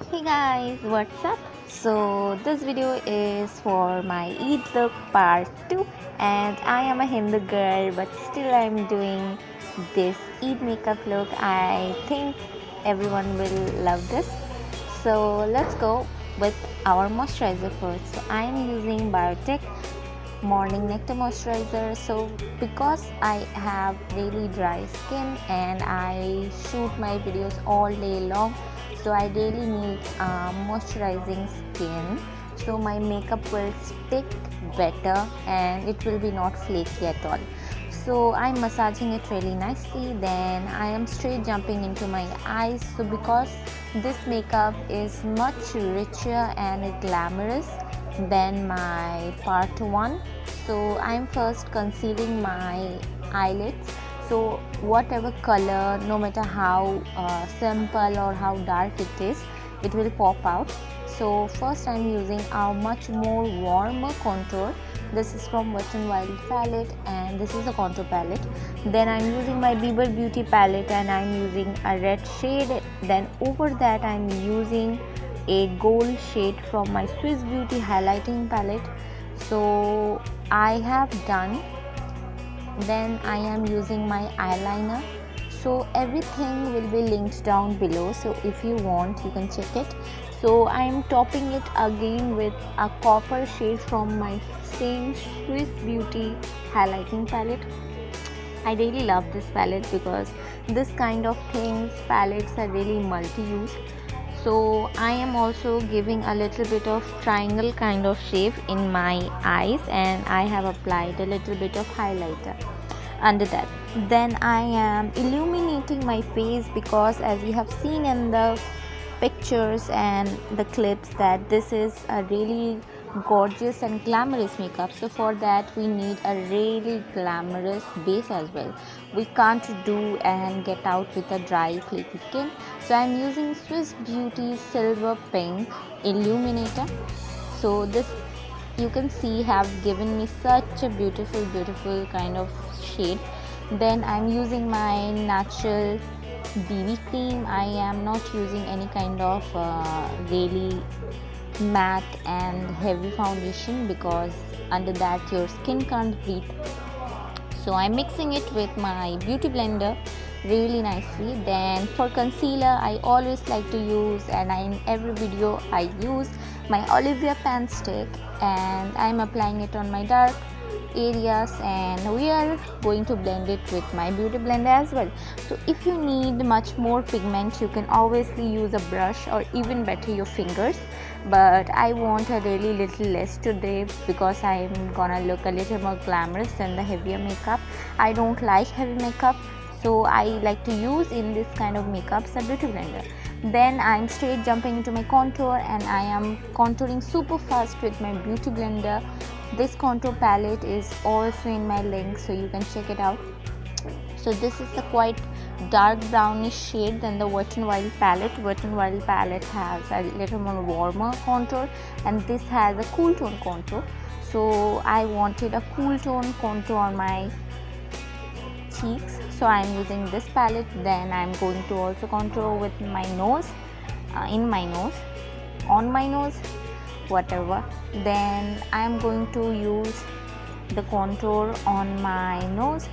Hey guys, what's up? So this video is for my Eid look part 2, and I am a Hindu girl but still I'm doing this Eid makeup look. I think everyone will love this. So let's go with our moisturizer first. So I am using Biotech Morning Nectar moisturizer. So because I have really dry skin and I shoot my videos all day long, so I really need moisturizing skin, so my makeup will stick better and it will be not flaky at all. So I'm massaging it really nicely, then I am straight jumping into my eyes. So because this makeup is much richer and glamorous than my part 1, so I'm first concealing my eyelids. So whatever color, no matter how simple or how dark it is, it will pop out. So first I'm using a much more warmer contour. This is from Wet n Wild palette and this is a contour palette. Then I'm using my Bieber Beauty palette and I'm using a red shade. Then over that I'm using a gold shade from my Swiss Beauty highlighting palette. So I have done. Then I am using my eyeliner. So everything will be linked down below, so if you want you can check it. So I am topping it again with a copper shade from my same Swiss Beauty highlighting palette. I really love this palette because this kind of things, palettes are really multi-use. So I am also giving a little bit of triangle kind of shape in my eyes, and I have applied a little bit of highlighter under that. Then I am illuminating my face because as you have seen in the pictures and the clips that this is a really gorgeous and glamorous makeup. So for that we need a really glamorous base as well. We can't do and get out with a dry flaky skin. So I'm using Swiss Beauty Silver Pink Illuminator. So this, you can see, have given me such a beautiful kind of shade. Then I'm using my natural BB cream. I am not using any kind of really matte and heavy foundation because under that your skin can't breathe. So I'm mixing it with my beauty blender really nicely. Then for concealer I always like to use, and in every video I use my Olivia pan stick, and I'm applying it on my dark areas, and we are going to blend it with my beauty blender as well. So if you need much more pigment you can obviously use a brush or even better your fingers, but I want a really little less today because I'm gonna look a little more glamorous than the heavier makeup. I don't like heavy makeup, so I like to use in this kind of makeups a beauty blender. Then I'm straight jumping into my contour, and I am contouring super fast with my beauty blender. This contour palette is also in my link, so you can check it out. So this is a quite dark brownish shade than the Wet n Wild palette. Wet n Wild palette has a little more warmer contour and this has a cool tone contour. So I wanted a cool tone contour on my cheeks, so I'm using this palette. Then I'm going to also contour with my nose, in my nose, on my nose, whatever. Then I'm going to use the contour on my nose.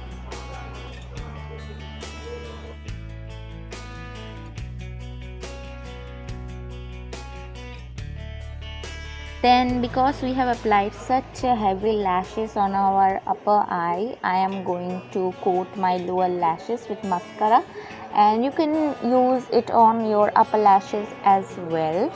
Then because we have applied such a heavy lashes on our upper eye, I am going to coat my lower lashes with mascara, and you can use it on your upper lashes as well.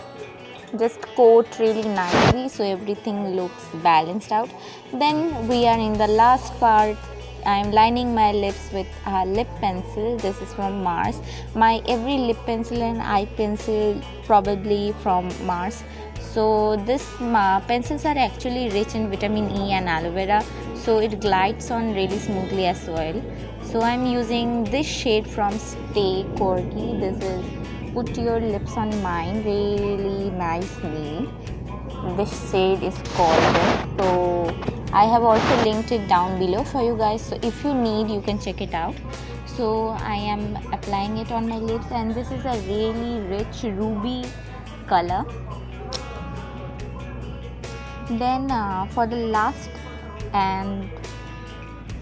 Just coat really nicely so everything looks balanced out. Then we are in the last part. I'm lining my lips with a lip pencil. This is from Mars. My every lip pencil and eye pencil probably from Mars. So this pencils are actually rich in vitamin E and aloe vera, so it glides on really smoothly as well. So I'm using this shade from Stay Corky. This is Put Your Lips on Mine, really nice name. This shade is called. So I have also linked it down below for you guys, so if you need you can check it out. So I am applying it on my lips, and this is a really rich ruby color. Then for the last and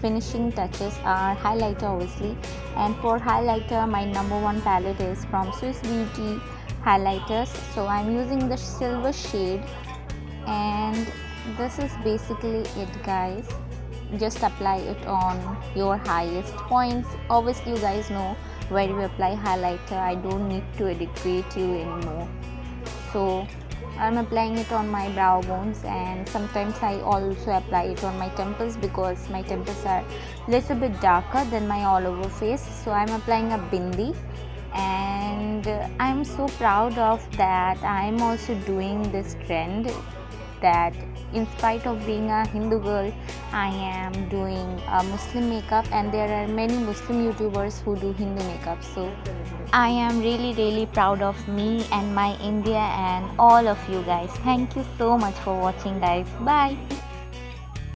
finishing touches are highlighter obviously, and for highlighter my number one palette is from Swiss Beauty highlighters, so I'm using the silver shade, and this is basically it guys. Just apply it on your highest points. Obviously you guys know where you apply highlighter, I don't need to educate you anymore. So I'm applying it on my brow bones, and sometimes I also apply it on my temples because my temples are little bit darker than my all over face. So I'm applying a bindi, and I'm so proud of that. I'm also doing this trend that in spite of being a Hindu girl, I am doing a Muslim makeup, and there are many Muslim YouTubers who do Hindu makeup. So I am really proud of me and my India and all of you guys. Thank you so much for watching guys. Bye.